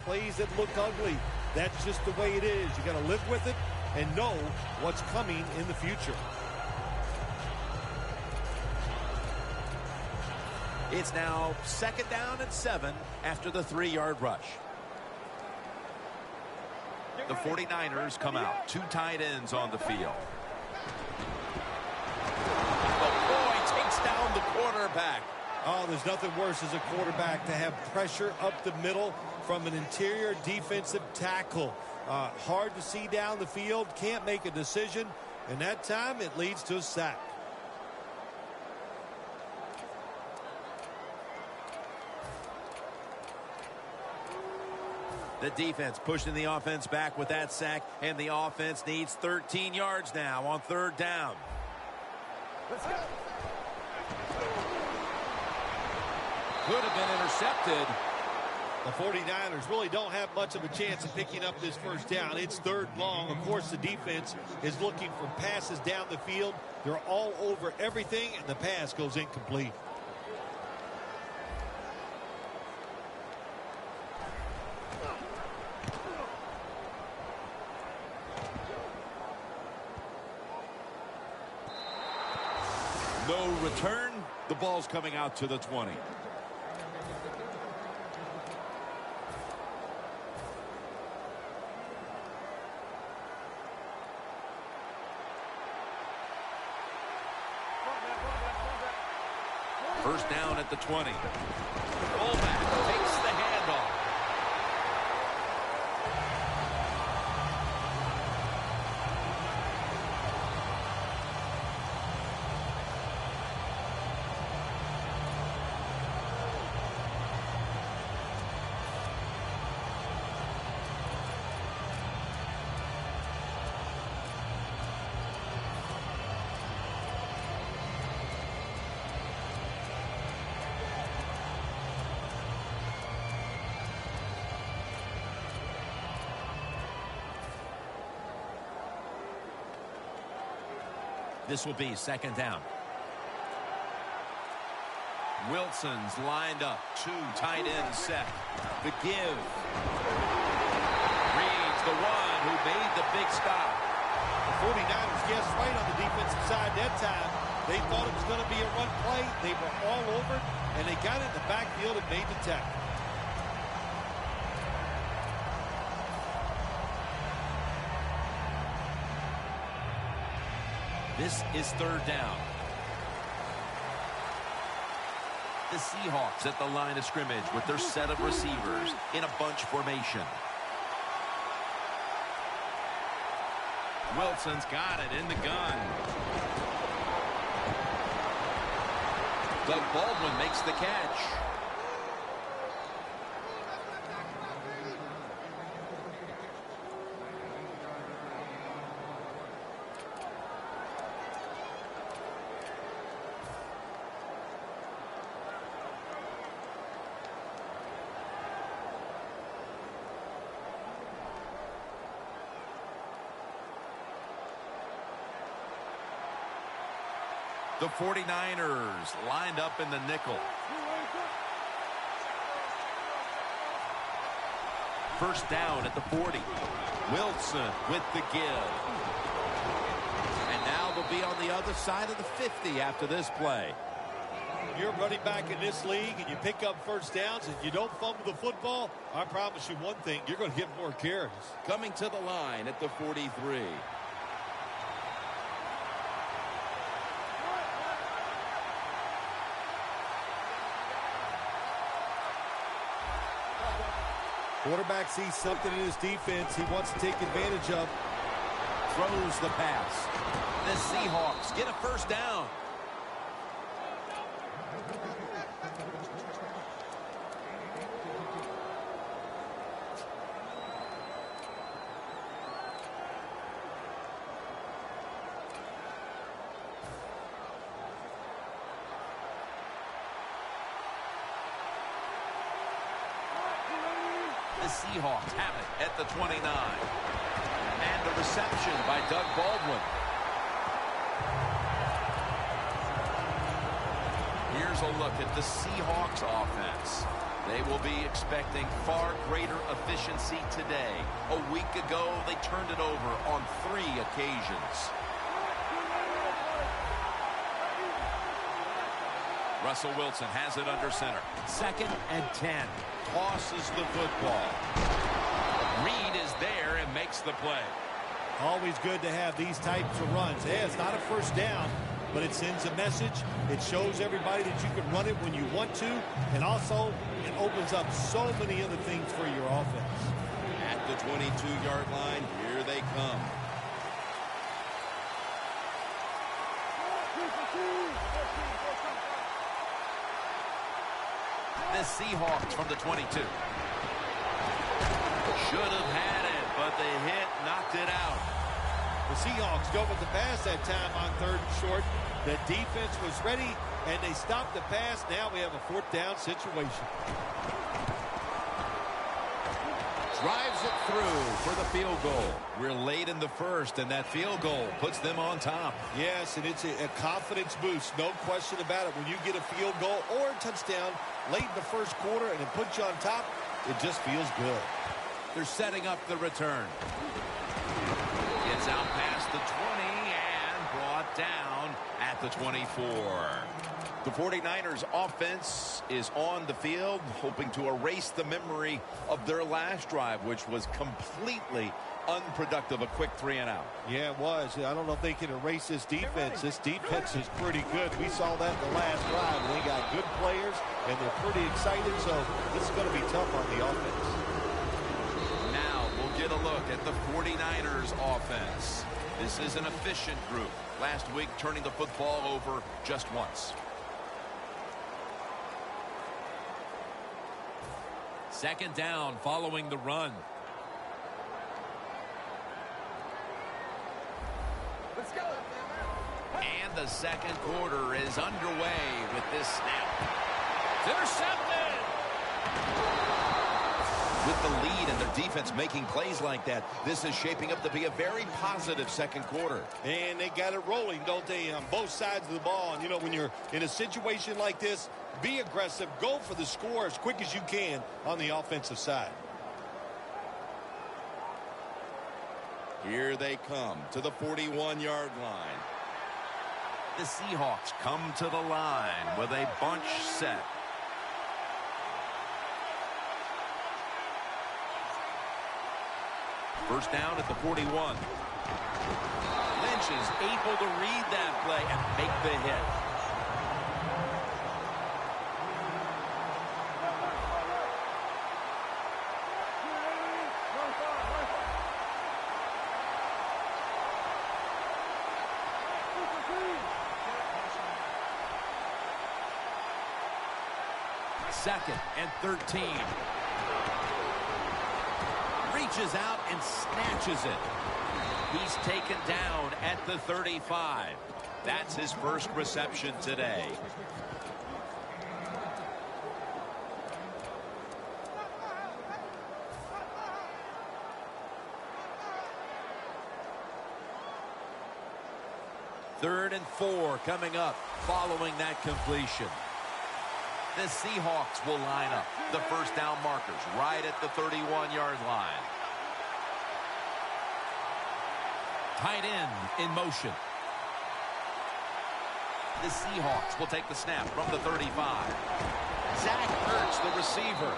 Plays that look ugly. That's just the way it is. You got to live with it and know what's coming in the future. It's now 2nd down and 7 after the 3-yard rush. The 49ers come out. 2 tight ends on the field. The boy takes down the quarterback. Oh, there's nothing worse as a quarterback to have pressure up the middle from an interior defensive tackle. Hard to see down the field, can't make a decision, and that time it leads to a sack. The defense pushing the offense back with that sack, and the offense needs 13 yards now on 3rd down. Let's go. Could have been intercepted. The 49ers really don't have much of a chance of picking up this 1st down. It's 3rd long. Of course, the defense is looking for passes down the field. They're all over everything, and the pass goes incomplete. No return. The ball's coming out to the 20. First down at the 20. Fullback takes the handoff. This will be 2nd down. Wilson's lined up. 2 tight ends set. The give. Reads the one who made the big stop. The 49ers guessed right on the defensive side that time. They thought it was going to be a run play. They were all over it, and they got in the backfield and made the tackle. This is 3rd down. The Seahawks at the line of scrimmage with their set of receivers in a bunch formation. Wilson's got it in the gun. Doug Baldwin makes the catch. The 49ers lined up in the nickel. First down at the 40. Wilson with the give. And now they'll be on the other side of the 50 after this play. You're running back in this league and you pick up 1st downs and you don't fumble the football, I promise you one thing, you're going to get more carries. Coming to the line at the 43. Quarterback sees something in his defense he wants to take advantage of. Throws the pass. The Seahawks get a 1st down. The Seahawks have it at the 29. And a reception by Doug Baldwin. Here's a look at the Seahawks offense. They will be expecting far greater efficiency today. A week ago, they turned it over on 3 occasions. Russell Wilson has it under center. 2nd and 10. Tosses the football. Reed is there and makes the play. Always good to have these types of runs. Yeah, it's not a first down, but it sends a message. It shows everybody that you can run it when you want to, and also it opens up so many other things for your offense. At the 22-yard line, here they come. The Seahawks from the 22. Should have had it, but the hit knocked it out. The Seahawks go with the pass that time on 3rd and short. The defense was ready, and they stopped the pass. Now we have a 4th down situation. Drives it through for the field goal. We're late in the first, and that field goal puts them on top. Yes, and it's a confidence boost, no question about it. When you get a field goal or a touchdown late in the first quarter and it puts you on top, it just feels good. They're setting up the return. Gets out past the 20 and brought down at the 24. The 49ers offense is on the field, hoping to erase the memory of their last drive, which was completely unproductive, a quick 3-and-out. Yeah, it was. I don't know if they can erase this defense. This defense is pretty good. We saw that in the last drive. They got good players, and they're pretty excited, so this is going to be tough on the offense. Now we'll get a look at the 49ers offense. This is an efficient group. Last week, turning the football over just once. 2nd down following the run. Let's go. And the second quarter is underway with this snap. It's intercepted! With the lead and their defense making plays like that, this is shaping up to be a very positive second quarter. And they got it rolling, don't they, on both sides of the ball. And, you know, when you're in a situation like this, be aggressive. Go for the score as quick as you can on the offensive side. Here they come to the 41-yard line. The Seahawks come to the line with a bunch set. First down at the 41. Lynch is able to read that play and make the hit. Second and 13. Reaches out and snatches it. He's taken down at the 35. That's his first reception today. Third and 4 coming up following that completion. The Seahawks will line up. The first down markers right at the 31-yard line. Tight end in motion. The Seahawks will take the snap from the 35. Zach Ertz, the receiver.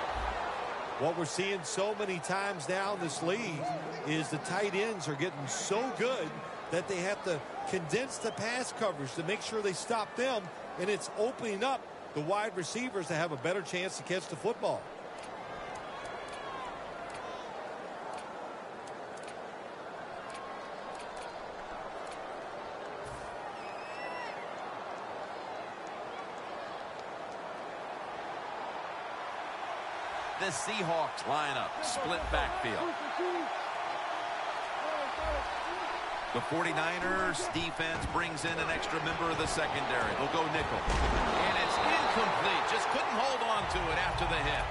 What we're seeing so many times now in this league is the tight ends are getting so good that they have to condense the pass coverage to make sure they stop them, and it's opening up the wide receivers to have a better chance to catch the football. The Seahawks line up, split backfield. The 49ers defense brings in an extra member of the secondary. They'll go nickel. And it's incomplete. Just couldn't hold on to it after the hit.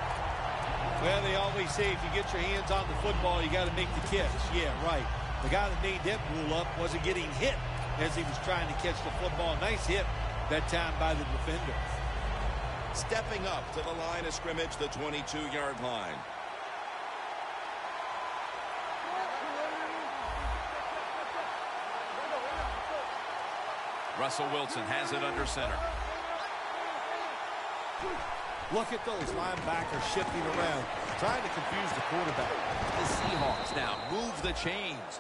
Well, they always say if you get your hands on the football, you got to make the catch. Yeah, right. The guy that made that rule up wasn't getting hit as he was trying to catch the football. Nice hit that time by the defender. Stepping up to the line of scrimmage, the 22-yard line. Russell Wilson has it under center. Look at those linebackers shifting around, trying to confuse the quarterback. The Seahawks now move the chains.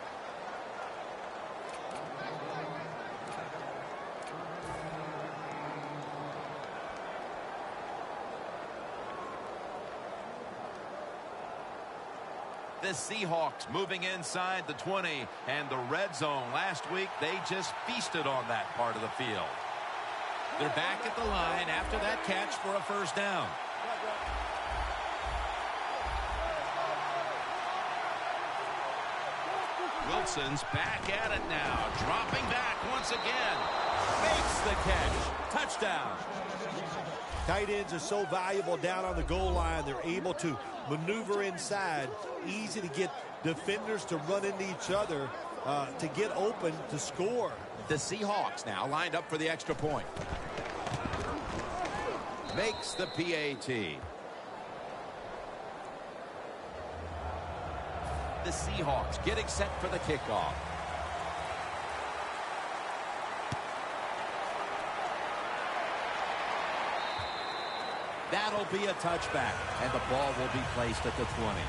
The Seahawks moving inside the 20 and the red zone. Last week, they just feasted on that part of the field. They're back at the line after that catch for a first down. Wilson's back at it now, dropping back once again. Makes the catch. Touchdown. Tight ends are so valuable down on the goal line. They're able to maneuver inside. Easy to get defenders to run into each other to get open to score. The Seahawks now lined up for the extra point. Makes the PAT. The Seahawks getting set for the kickoff. That'll be a touchback, and the ball will be placed at the 20.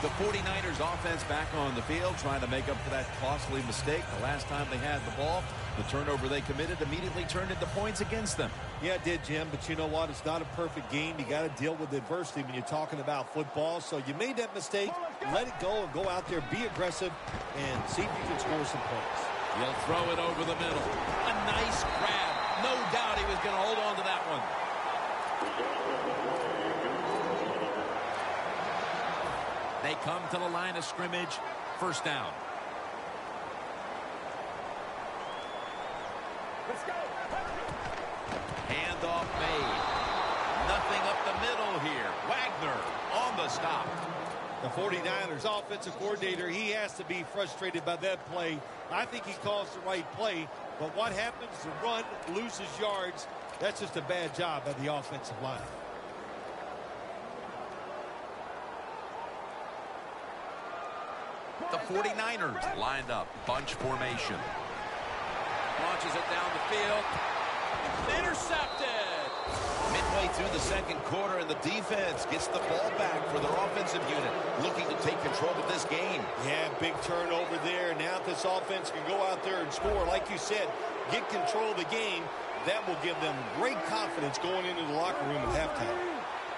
The 49ers offense back on the field trying to make up for that costly mistake. The last time they had the ball, the turnover they committed immediately turned into points against them. Yeah, it did, Jim, but you know what? It's not a perfect game. You got to deal with adversity when you're talking about football. So you made that mistake, let it go, and go out there, be aggressive, and see if you can score some points. He'll throw it over the middle. A nice grab. No doubt he was going to hold on to that one. They come to the line of scrimmage. First down. Let's go. Handoff made. Nothing up the middle here. Wagner on the stop. The 49ers offensive coordinator, he has to be frustrated by that play. I think he calls the right play, but what happens? The run loses yards. That's just a bad job by the offensive line. The 49ers lined up. Bunch formation. Launches it down the field. Intercepted. Midway through the second quarter, and the defense gets the ball back for their offensive unit, looking to take control of this game. Yeah, big turnover there. Now this offense can go out there and score. Like you said, get control of the game. That will give them great confidence going into the locker room at halftime.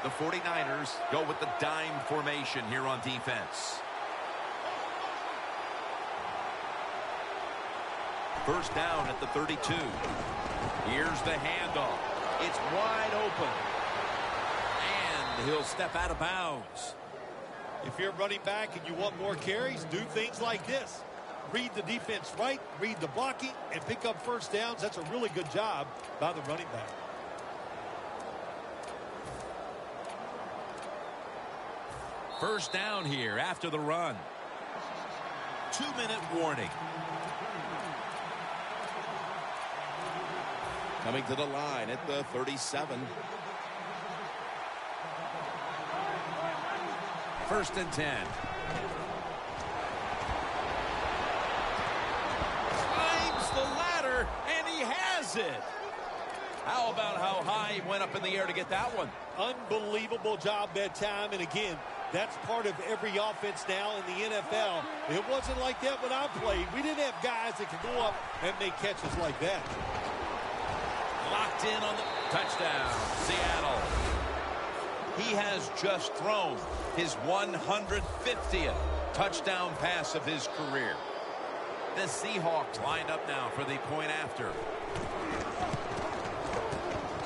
The 49ers go with the dime formation here on defense. First down at the 32. Here's the handoff. It's wide open. And he'll step out of bounds. If you're running back and you want more carries, do things like this. Read the defense right, read the blocking, and pick up first downs. That's a really good job by the running back. First down here after the run. 2-minute warning. Coming to the line at the 37. First and 10. Climbs the ladder, and he has it. How about how high he went up in the air to get that one? Unbelievable job that time. And again, that's part of every offense now in the NFL. It wasn't like that when I played. We didn't have guys that could go up and make catches like that. Locked in on the touchdown, Seattle. He has just thrown his 150th touchdown pass of his career. The Seahawks lined up now for the point after.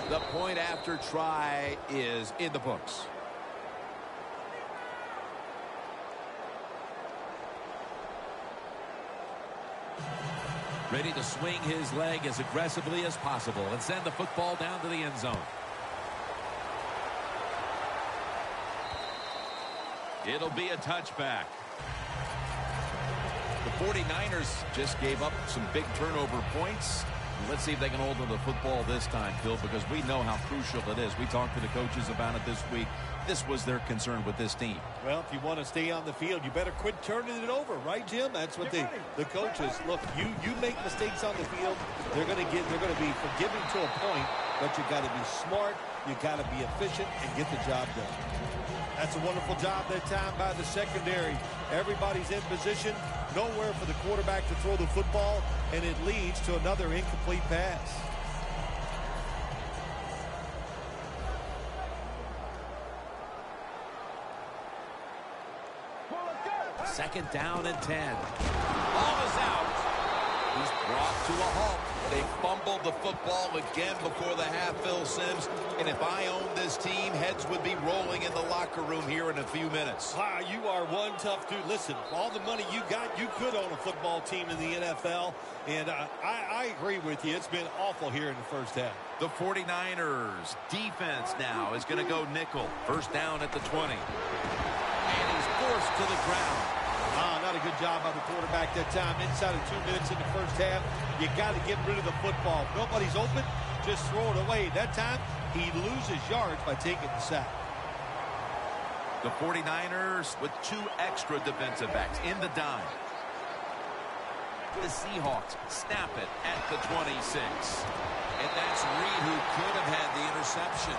The point after try is in the books. Ready to swing his leg as aggressively as possible and send the football down to the end zone. It'll be a touchback. The 49ers just gave up some big turnover points. Let's see if they can hold on to the football this time, Phil, because we know how crucial it is. We talked to the coaches about it this week. This was their concern with this team. Well, if you want to stay on the field, you better quit turning it over, right, Jim? That's what the coaches look. You make mistakes on the field, they're going to be forgiving to a point, but you got to be smart, you got to be efficient, and get the job done. That's a wonderful job that time by the secondary. Everybody's in position, nowhere for the quarterback to throw the football, and it leads to another incomplete pass. Second down and 10. Ball is out. He's brought to a halt. They fumbled the football again before the half, Phil Simms. And if I owned this team, heads would be rolling in the locker room here in a few minutes. Wow, you are one tough dude. Listen, all the money you got, you could own a football team in the NFL. And I agree with you. It's been awful here in the first half. The 49ers defense now is going to go nickel. First down at the 20. And he's forced to the ground. Not a good job by the quarterback that time. Inside of 2 minutes in the first half, you got to get rid of the football. If nobody's open, just throw it away. That time, he loses yards by taking the sack. The 49ers with 2 extra defensive backs in the dime. The Seahawks snap it at the 26. And that's Reed who could have had the interception.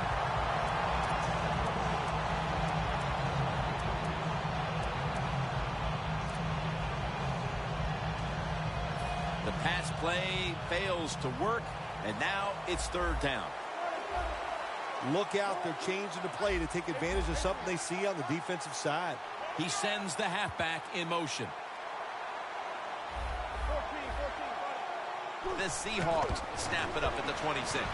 The pass play fails to work, and now it's third down. Look out, they're changing the play to take advantage of something they see on the defensive side. He sends the halfback in motion. The Seahawks snap it up at the 26.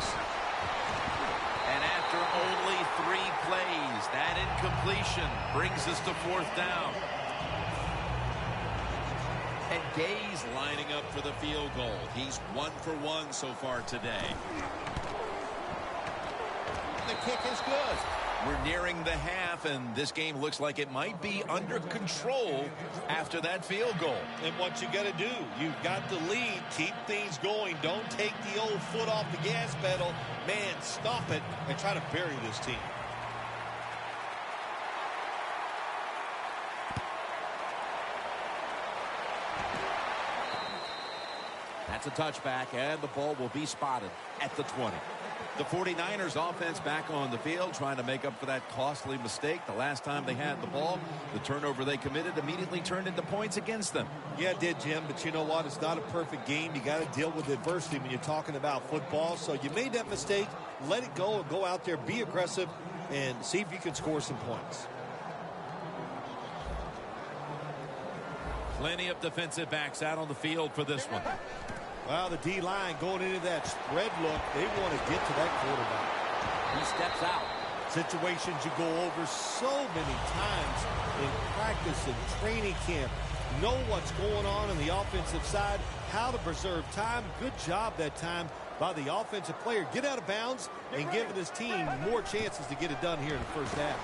And after only 3 plays, that incompletion brings us to fourth down. And Gay's lining up for the field goal. He's 1 for 1 so far today. The kick is good. We're nearing the half, and this game looks like it might be under control after that field goal. And what you got to do, you've got the lead. Keep things going. Don't take the old foot off the gas pedal. Man, stop it and try to bury this team. That's a touchback, and the ball will be spotted at the 20. The 49ers offense back on the field trying to make up for that costly mistake. The last time they had the ball, the turnover they committed immediately turned into points against them. Yeah, it did, Jim, but you know what? It's not a perfect game. You got to deal with adversity when you're talking about football. So you made that mistake. Let it go and go out there, be aggressive, and see if you can score some points. Plenty of defensive backs out on the field for this one. Well, the D-line going into that spread look, they want to get to that quarterback. He steps out. Situations you go over so many times in practice and training camp. Know what's going on the offensive side, how to preserve time. Good job that time by the offensive player. Get out of bounds and giving his team more chances to get it done here in the first half.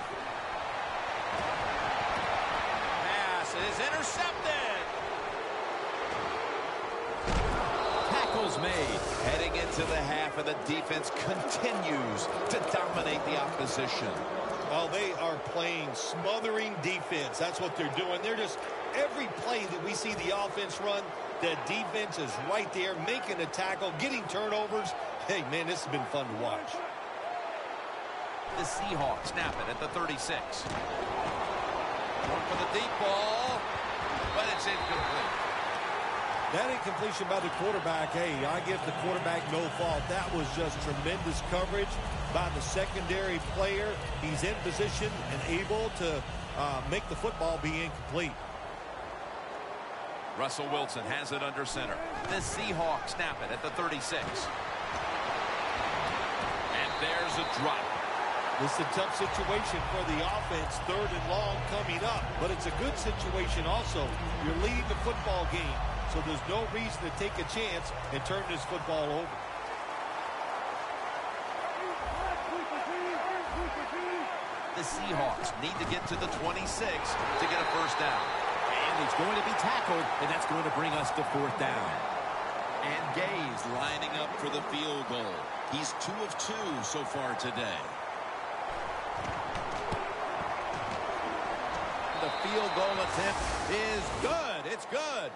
Pass is intercepted. Made. Heading into the half, and the defense continues to dominate the opposition. Well, they are playing smothering defense. That's what they're doing. They're just, every play that we see the offense run, the defense is right there, making a tackle, getting turnovers. Hey, man, this has been fun to watch. The Seahawks snap it at the 36. Going for the deep ball, but it's incomplete. That incompletion by the quarterback, hey, I give the quarterback no fault. That was just tremendous coverage by the secondary player. He's in position and able to make the football be incomplete. Russell Wilson has it under center. The Seahawks snap it at the 36. And there's a drop. This is a tough situation for the offense, 3rd and long coming up. But it's a good situation also. You're leading the football game. So there's no reason to take a chance and turn this football over. The Seahawks need to get to the 26 to get a first down. And he's going to be tackled, and that's going to bring us to fourth down. And Gay's lining up for the field goal. He's 2 of 2 so far today. The field goal attempt is good. It's good.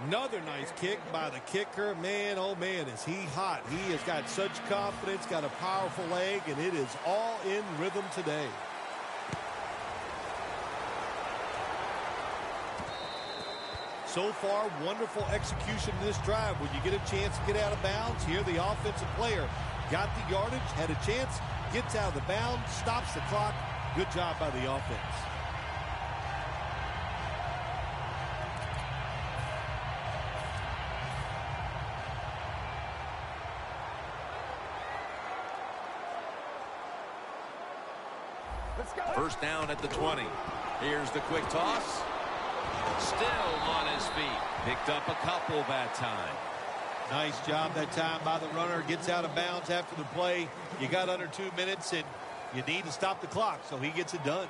Another nice kick by the kicker. Man, oh man, is he hot. He has got such confidence, got a powerful leg, and it is all in rhythm today. So far, wonderful execution in this drive. When you get a chance to get out of bounds, here the offensive player got the yardage, had a chance, gets out of the bound, stops the clock. Good job by the offense. First down at the 20. Here's the quick toss. Still on his feet. Picked up a couple that time. Nice job that time by the runner. Gets out of bounds after the play. You got under 2 minutes, and you need to stop the clock, so he gets it done.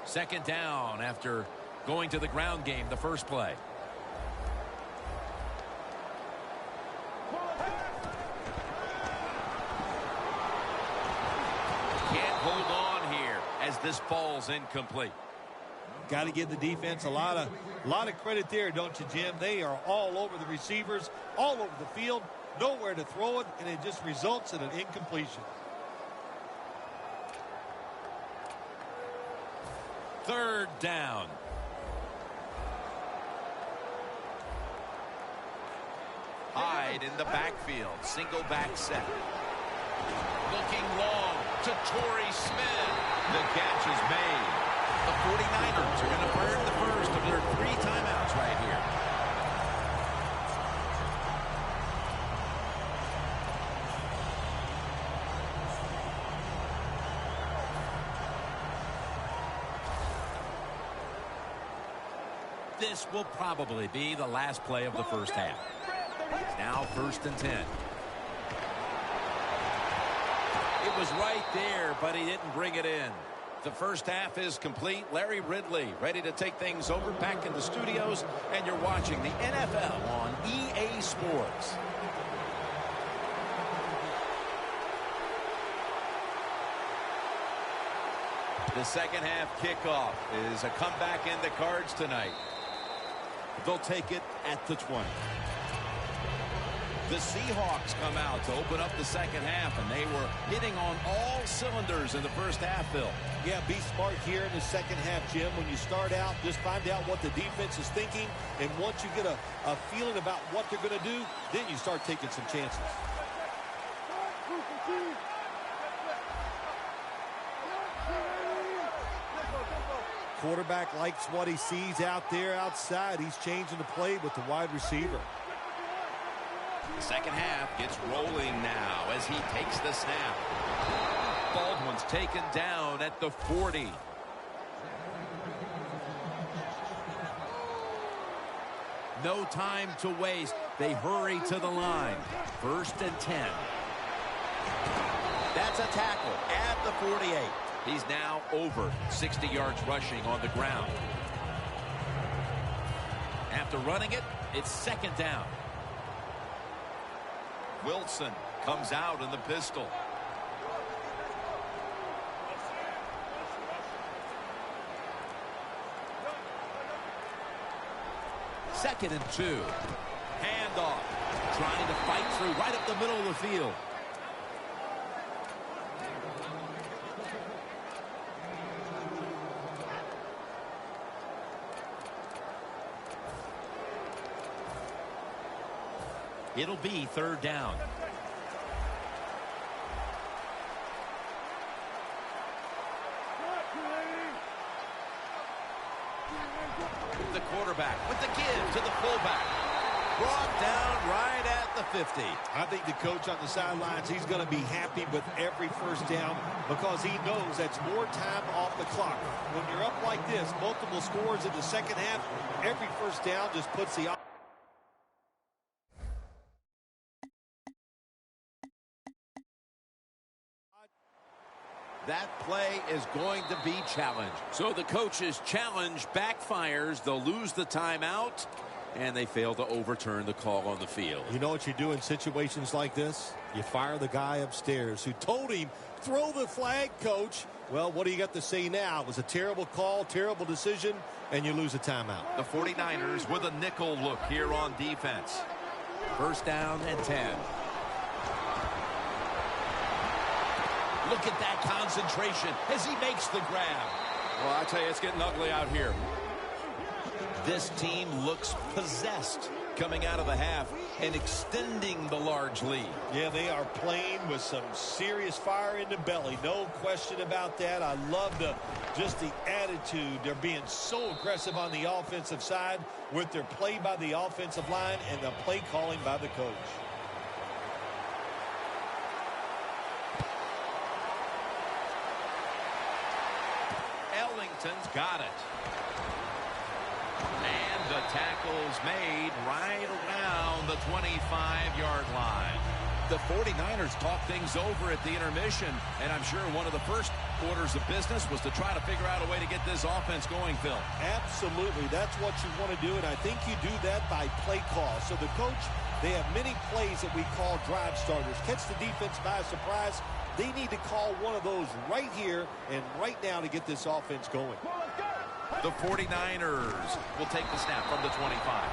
Second down after going to the ground game the first play. Can't hold on here as this ball's incomplete. Got to give the defense a lot of credit there, don't you, Jim? They are all over the receivers, all over the field, nowhere to throw it, and it just results in an incompletion. Third down. Hyde in the backfield. Single back set. Looking long to Torrey Smith. The catch is made. The 49ers are going to burn the first of their 3 timeouts right here. This will probably be the last play of the first half. Now 1st and 10. It was right there, but he didn't bring it in. The first half is complete. Larry Ridley ready to take things over back in the studios, and you're watching the NFL on EA Sports. The second half kickoff is a comeback in the cards tonight. They'll take it at the 20. The Seahawks come out to open up the second half, and they were hitting on all cylinders in the first half, Phil. Yeah, be smart here in the second half, Jim. When you start out, just find out what the defense is thinking, and once you get a feeling about what they're going to do, then you start taking some chances. Quarterback likes what he sees out there outside. He's changing the play with the wide receiver. The second half gets rolling now as he takes the snap. Baldwin's taken down at the 40. No time to waste. They hurry to the line. 1st and 10. That's a tackle at the 48. He's now over 60 yards rushing on the ground. After running it, it's 2nd down. Wilson comes out in the pistol. Second and 2. Handoff. Trying to fight through right up the middle of the field. It'll be 3rd down. The quarterback with the give to the fullback. Brought down right at the 50. I think the coach on the sidelines, he's going to be happy with every first down because he knows that's more time off the clock. When you're up like this, multiple scores in the second half, every first down just puts the That play is going to be challenged. So the coach's challenge backfires. They'll lose the timeout, and they fail to overturn the call on the field. You know what you do in situations like this? You fire the guy upstairs who told him, throw the flag, coach. Well, what do you got to say now? It was a terrible call, terrible decision, and you lose a timeout. The 49ers with a nickel look here on defense. First down and 10. Look at that concentration as he makes the grab. Well, I tell you, it's getting ugly out here. This team looks possessed coming out of the half and extending the large lead. Yeah, they are playing with some serious fire in the belly. No question about that. I love just the attitude. They're being so aggressive on the offensive side with their play by the offensive line and the play calling by the coach. Ellington's got it. And the tackle's made right around the 25-yard line. The 49ers talked things over at the intermission, and I'm sure one of the first orders of business was to try to figure out a way to get this offense going, Phil. Absolutely. That's what you want to do, and I think you do that by play call. So the coach, they have many plays that we call drive starters. Catch the defense by surprise. They need to call one of those right here and right now to get this offense going. The 49ers will take the snap from the 25.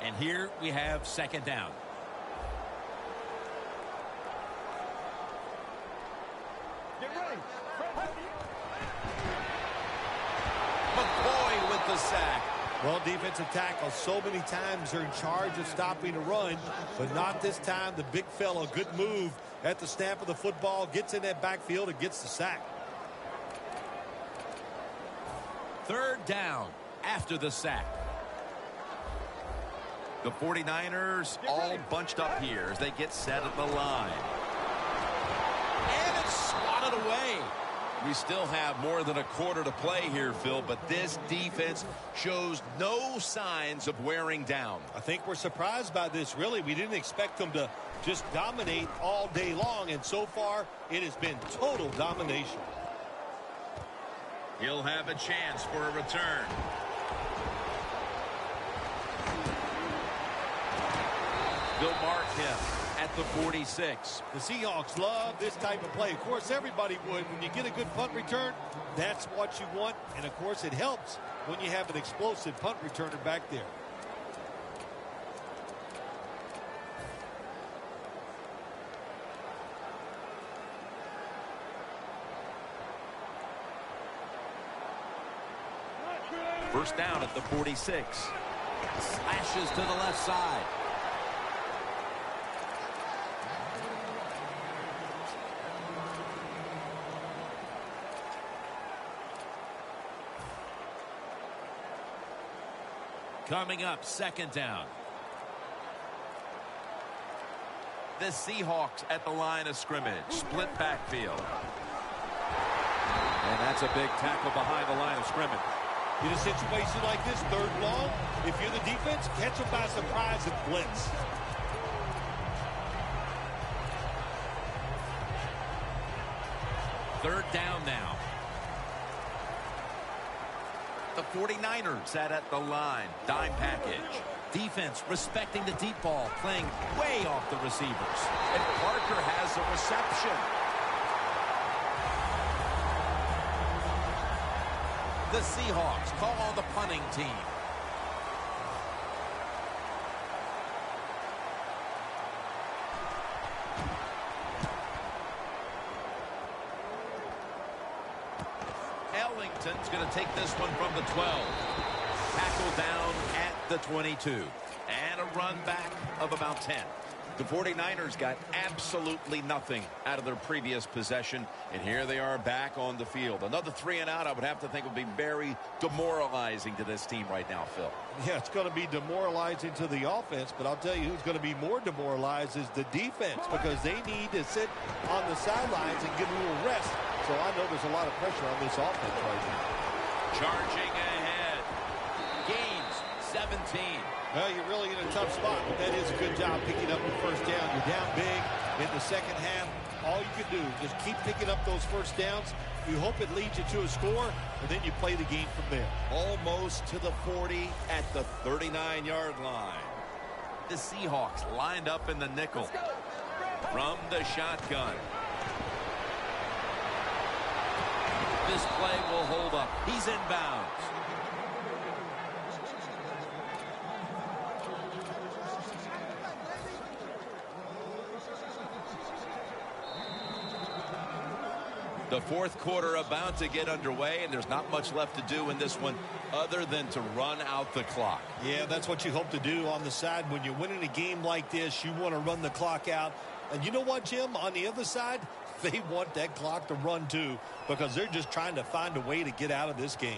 And here we have second down. Get ready. McCoy with the sack. Well, defensive tackle, so many times they're in charge of stopping a run, but not this time. The big fella, good move at the snap of the football, gets in that backfield and gets the sack. Third down after the sack. The 49ers all bunched up here as they get set at the line. And it's swatted away. We still have more than a quarter to play here, Phil, but this defense shows no signs of wearing down. I think we're surprised by this, really. We didn't expect them to just dominate all day long, and so far it has been total domination. He'll have a chance for a return. They'll mark him at the 46. The Seahawks love this type of play. Of course, everybody would. When you get a good punt return, that's what you want. And, of course, it helps when you have an explosive punt returner back there. First down at the 46. Slashes to the left side. Coming up, second down. The Seahawks at the line of scrimmage. Split backfield. And that's a big tackle behind the line of scrimmage. In a situation like this, third long, if you're the defense, catch them by surprise and blitz. Third down now. The 49ers sat at the line. Dime package. Defense respecting the deep ball, playing way off the receivers. And Parker has a reception. The Seahawks call on the punting team. Ellington's going to take this one from the 12. Tackle down at the 22. And a run back of about 10. The 49ers got absolutely nothing out of their previous possession, and here they are back on the field. Another 3 and out, I would have to think, would be very demoralizing to this team right now, Phil. Yeah, it's going to be demoralizing to the offense, but I'll tell you who's going to be more demoralized is the defense, because they need to sit on the sidelines and get a little rest. So I know there's a lot of pressure on this offense right now. Charging ahead. Gains 17. Well, you're really in a tough spot, but that is a good job picking up the first down. You're down big in the second half. All you can do is just keep picking up those first downs. You hope it leads you to a score, and then you play the game from there. Almost to the 40 at the 39-yard line. The Seahawks lined up in the nickel from the shotgun. This play will hold up. He's inbounds. The fourth quarter about to get underway, and there's not much left to do in this one other than to run out the clock. Yeah, that's what you hope to do on the side. When you're winning a game like this, you want to run the clock out. And you know what, Jim? On the other side, they want that clock to run too, because they're just trying to find a way to get out of this game.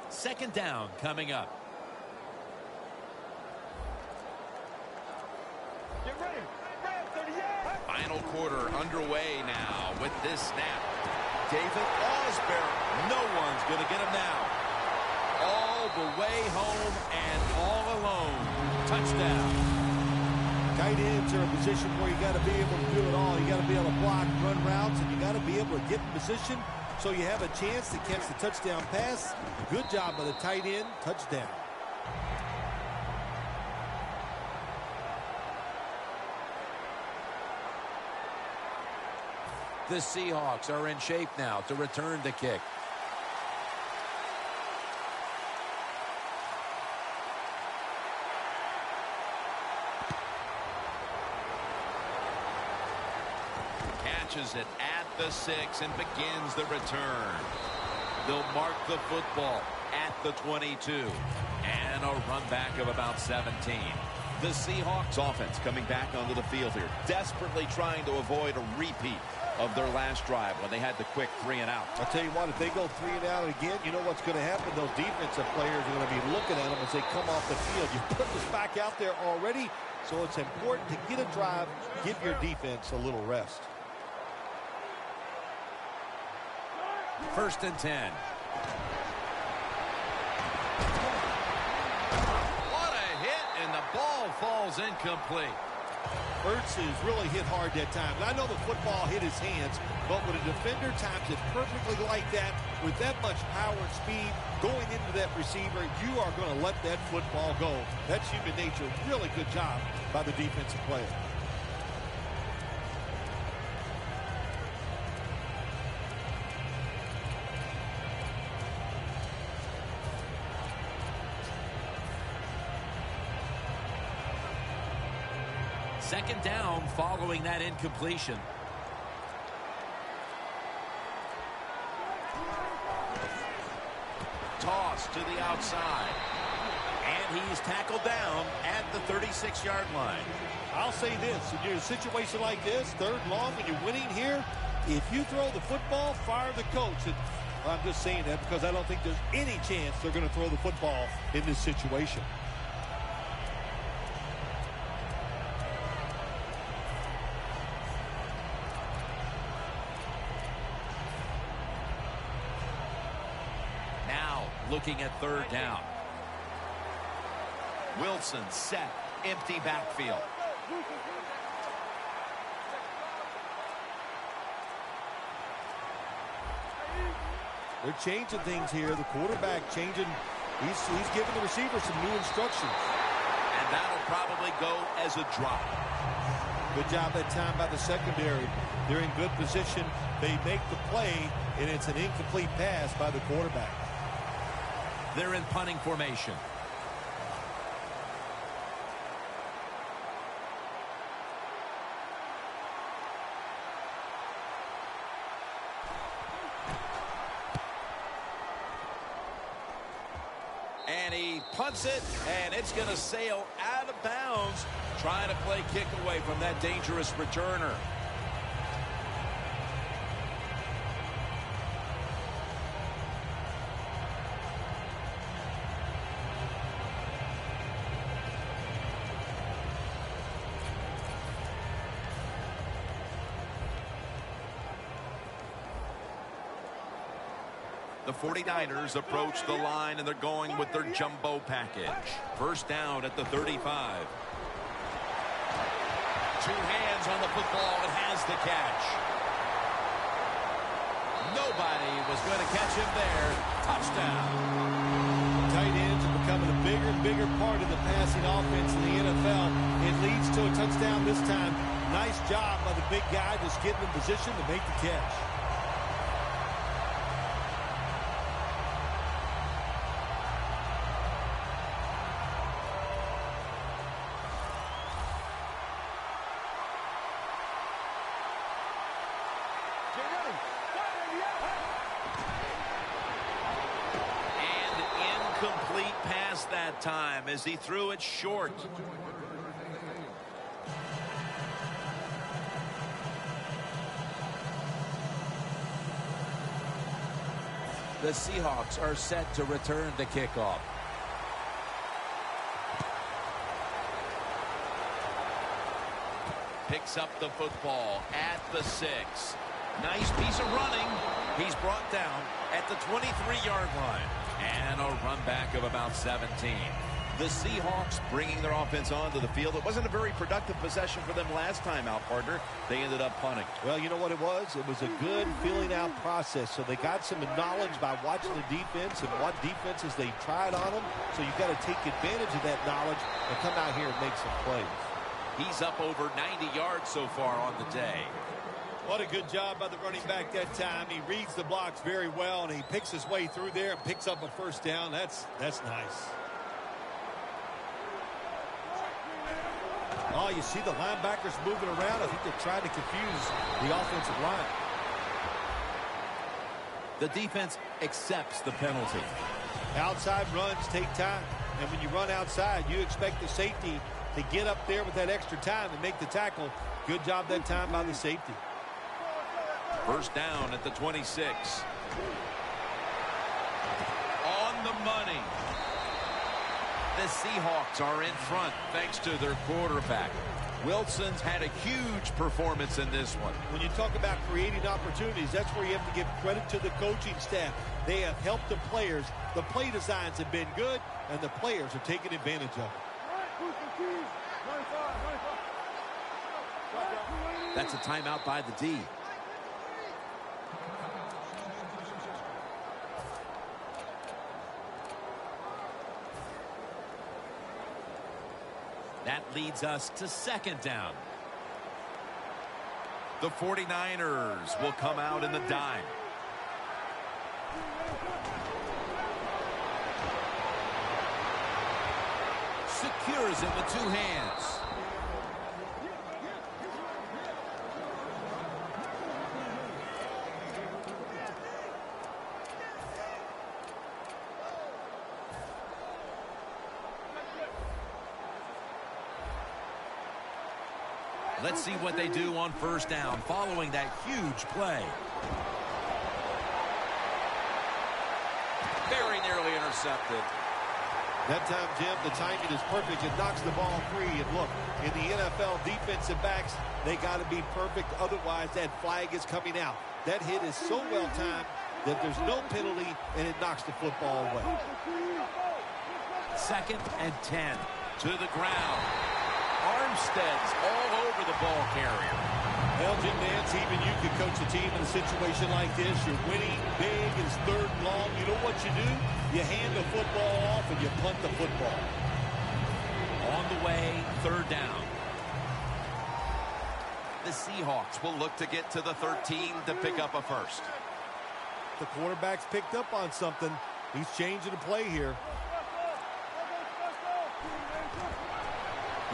Second down coming up. Get ready. Grab 38. Final quarter underway now with this snap. David Osborne. No one's going to get him now. All the way home and all alone. Touchdown. Tight ends are a position where you got to be able to do it all. You got to be able to block, run routes, and you got to be able to get in position so you have a chance to catch the touchdown pass. Good job by the tight end. Touchdown. The Seahawks are in shape now to return the kick. Catches it at the 6 and begins the return. They'll mark the football at the 22. And a run back of about 17. The Seahawks offense coming back onto the field here, desperately trying to avoid a repeat of their last drive when they had the quick 3 and out. I'll tell you what, if they go 3 and out again, you know what's going to happen? Those defensive players are going to be looking at them as they come off the field. You put this back out there already, so it's important to get a drive, give your defense a little rest. First and 10. What a hit, and the ball falls incomplete. Ertz is really hit hard that time. I know the football hit his hands, but when a defender times it perfectly like that, with that much power and speed going into that receiver, you are going to let that football go. That's human nature. Really good job by the defensive player. Second down following that incompletion. Toss to the outside. And he's tackled down at the 36-yard line. I'll say this, if you're in a situation like this, third long, and you're winning here, if you throw the football, fire the coach. And I'm just saying that because I don't think there's any chance they're going to throw the football in this situation. Looking at third down. Wilson set, empty backfield. They're changing things here. The quarterback changing. He's giving the receiver some new instructions. And that'll probably go as a drop. Good job that time by the secondary. They're in good position. They make the play, and it's an incomplete pass by the quarterback. They're in punting formation. punts it, and it's going to sail out of bounds, trying to play kick away from that dangerous returner. The 49ers approach the line, and they're going with their jumbo package. First down at the 35. Two hands on the football and has the catch. Nobody was going to catch him there. Touchdown. Tight ends are becoming a bigger and bigger part of the passing offense in the NFL. It leads to a touchdown this time. Nice job by the big guy just getting in position to make the catch. Complete pass that time as he threw it short. The Seahawks are set to return the kickoff. Picks up the football at the 6. Nice piece of running. He's brought down at the 23-yard line. And a run back of about 17. The Seahawks bringing their offense onto the field. It wasn't a very productive possession for them last time out, partner. They ended up punting. Well, you know what it was? It was a good filling out process. So they got some knowledge by watching the defense and what defenses they tried on them. So you've got to take advantage of that knowledge and come out here and make some plays. He's up over 90 yards so far on the day. What a good job by the running back that time. He reads the blocks very well, and he picks his way through there and picks up a first down. That's nice. Oh, you see the linebackers moving around. I think they're trying to confuse the offensive line. The defense accepts the penalty. Outside runs take time, and when you run outside, you expect the safety to get up there with that extra time and make the tackle. Good job that time by the safety. First down at the 26. On the money. The Seahawks are in front thanks to their quarterback. Wilson's had a huge performance in this one. When you talk about creating opportunities, that's where you have to give credit to the coaching staff. They have helped the players. The play designs have been good, and the players are taking advantage of it. That's a timeout by the D. That leads us to second down. The 49ers will come out in the dime. Secures it with two hands. Let's see what they do on first down following that huge play. Very nearly intercepted. That time, Jim, the timing is perfect. It knocks the ball free. And look, in the NFL, defensive backs, they got to be perfect. Otherwise, that flag is coming out. That hit is so well timed that there's no penalty, and it knocks the football away. 2nd and 10 to the ground. Armstead's all over the ball carrier. Well, Jim Nance, even you could coach a team in a situation like this. You're winning big, it's 3rd and long. You know what you do? You hand the football off and you punt the football. On the way, 3rd down. The Seahawks will look to get to the 13 to pick up a first. The quarterback's picked up on something. He's changing the play here.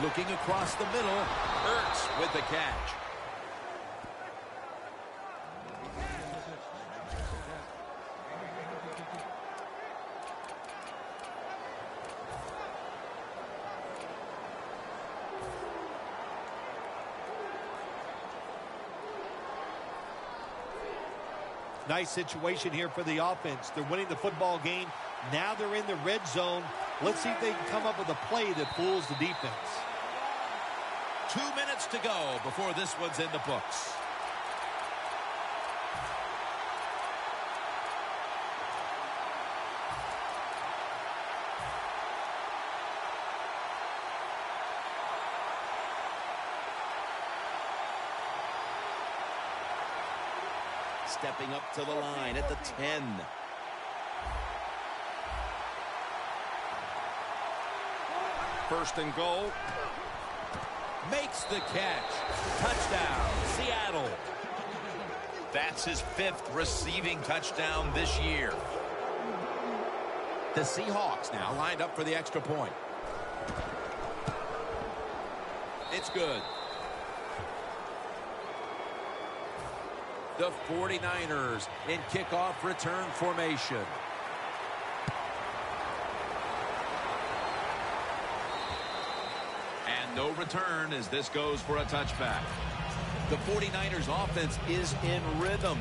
Looking across the middle, Ertz with the catch. Nice situation here for the offense. They're winning the football game. Now they're in the red zone. Let's see if they can come up with a play that fools the defense. 2 minutes to go before this one's in the books. Stepping up to the line at the 10. First and goal. Makes the catch. Touchdown, Seattle. That's his 5th receiving touchdown this year. The Seahawks now lined up for the extra point. It's good. The 49ers in kickoff return formation. And no return as this goes for a touchback. The 49ers offense is in rhythm.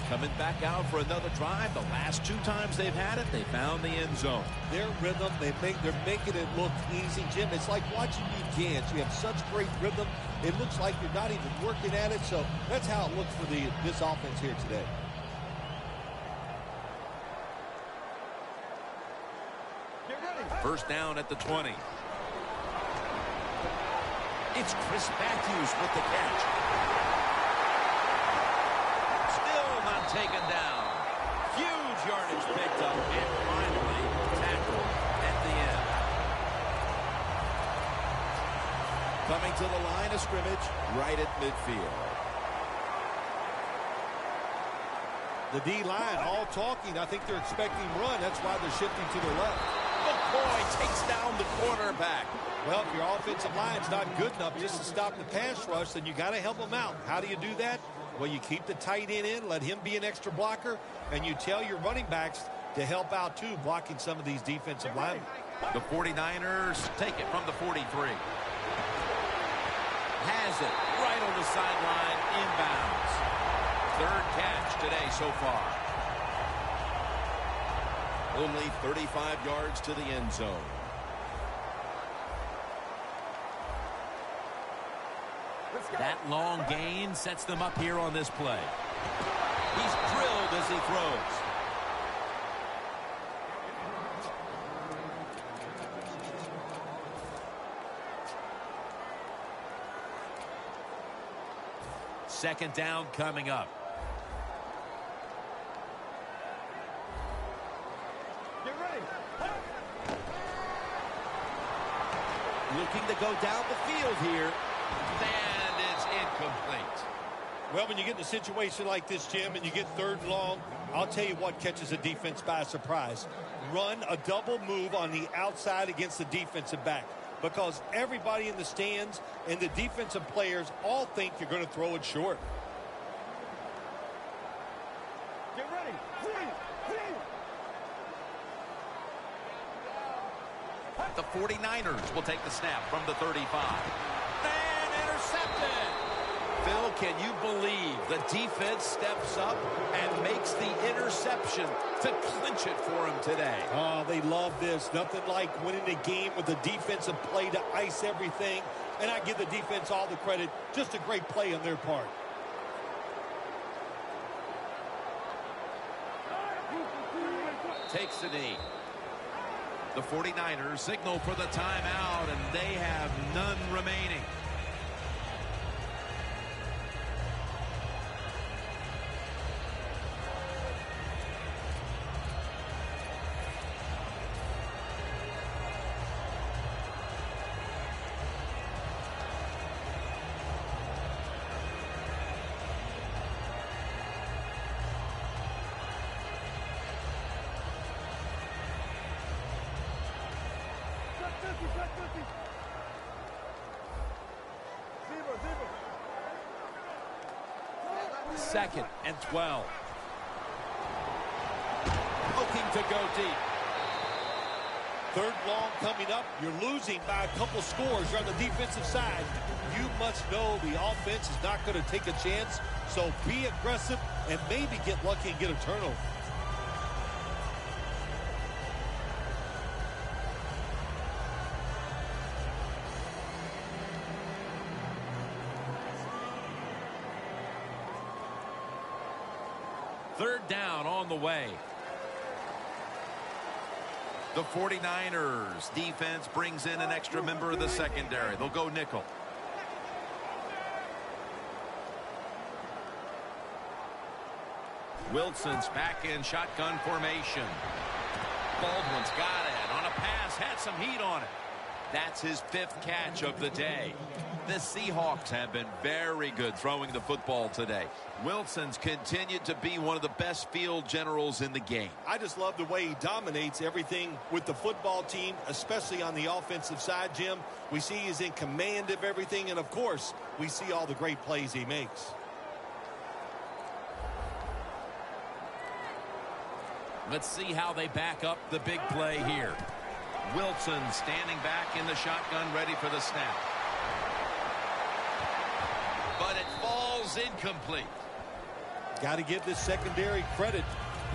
Coming back out for another drive. The last 2 times they've had it, they found the end zone. Their rhythm, they're making it look easy, Jim. It's like watching you dance. You have such great rhythm. It looks like you're not even working at it. So that's how it looks for this offense here today. First down at the 20. It's Chris Matthews with the catch. Still not taken down. Huge yardage picked up and finally tackled at the end. Coming to the line of scrimmage right at midfield. The D-line all talking. I think they're expecting run. That's why they're shifting to their left. McCoy takes down the quarterback. Well, if your offensive line's not good enough just to stop the pass rush, then you got to help them out. How do you do that? Well, you keep the tight end in, let him be an extra blocker, and you tell your running backs to help out, too, blocking some of these defensive linemen. The 49ers take it from the 43. Has it right on the sideline, inbounds. 3rd catch today so far. Only 35 yards to the end zone. That long gain sets them up here on this play. He's drilled as he throws. Second down coming up. Get ready. Looking to go down the field here. And it's incomplete. Well, when you get in a situation like this, Jim, and you get 3rd and long, I'll tell you what catches a defense by surprise. Run a double move on the outside against the defensive back, because everybody in the stands and the defensive players all think you're going to throw it short. Get ready. The 49ers will take the snap from the 35. And intercepted. Phil, can you believe the defense steps up and makes the interception to clinch it for him today? Oh, they love this. Nothing like winning a game with a defensive play to ice everything. And I give the defense all the credit. Just a great play on their part. Takes the knee. The 49ers signal for the timeout, and they have none remaining. Second and 12. Looking to go deep. Third long coming up. You're losing by a couple scores. You're on the defensive side. You must know the offense is not going to take a chance. So be aggressive and maybe get lucky and get a turnover. Third down on the way. The 49ers defense brings in an extra member of the secondary. They'll go nickel. Wilson's back in shotgun formation. Baldwin's got it on a pass, had some heat on it. That's his 5th catch of the day. The Seahawks have been very good throwing the football today. Wilson's continued to be one of the best field generals in the game. I just love the way he dominates everything with the football team, especially on the offensive side, Jim. We see he's in command of everything, and of course, we see all the great plays he makes. Let's see how they back up the big play here. Wilson standing back in the shotgun, ready for the snap. But it falls incomplete. Got to give this secondary credit.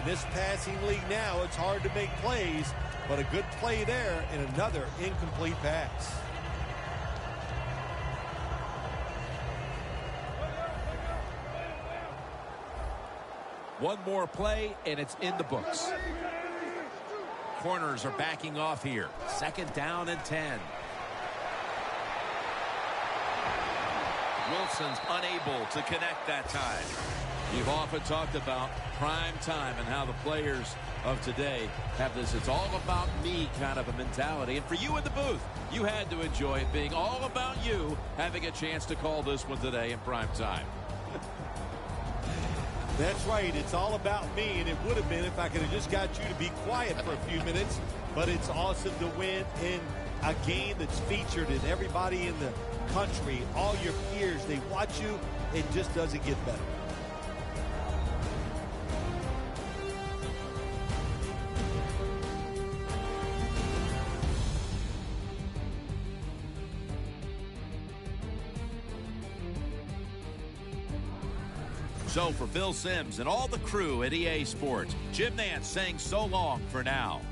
In this passing league now, it's hard to make plays, but a good play there and another incomplete pass. One more play, and it's in the books. Corners are backing off here. 2nd down and 10. Wilson's unable to connect that time. You've often talked about prime time and how the players of today have this "it's all about me" kind of a mentality. And for you in the booth, you had to enjoy it being all about you, having a chance to call this one today in prime time. That's right. It's all about me, and it would have been if I could have just got you to be quiet for a few minutes. But it's awesome to win in a game that's featured in everybody in the country. All your peers, they watch you. It just doesn't get better. So for Phil Simms and all the crew at EA Sports, Jim Nance saying so long for now.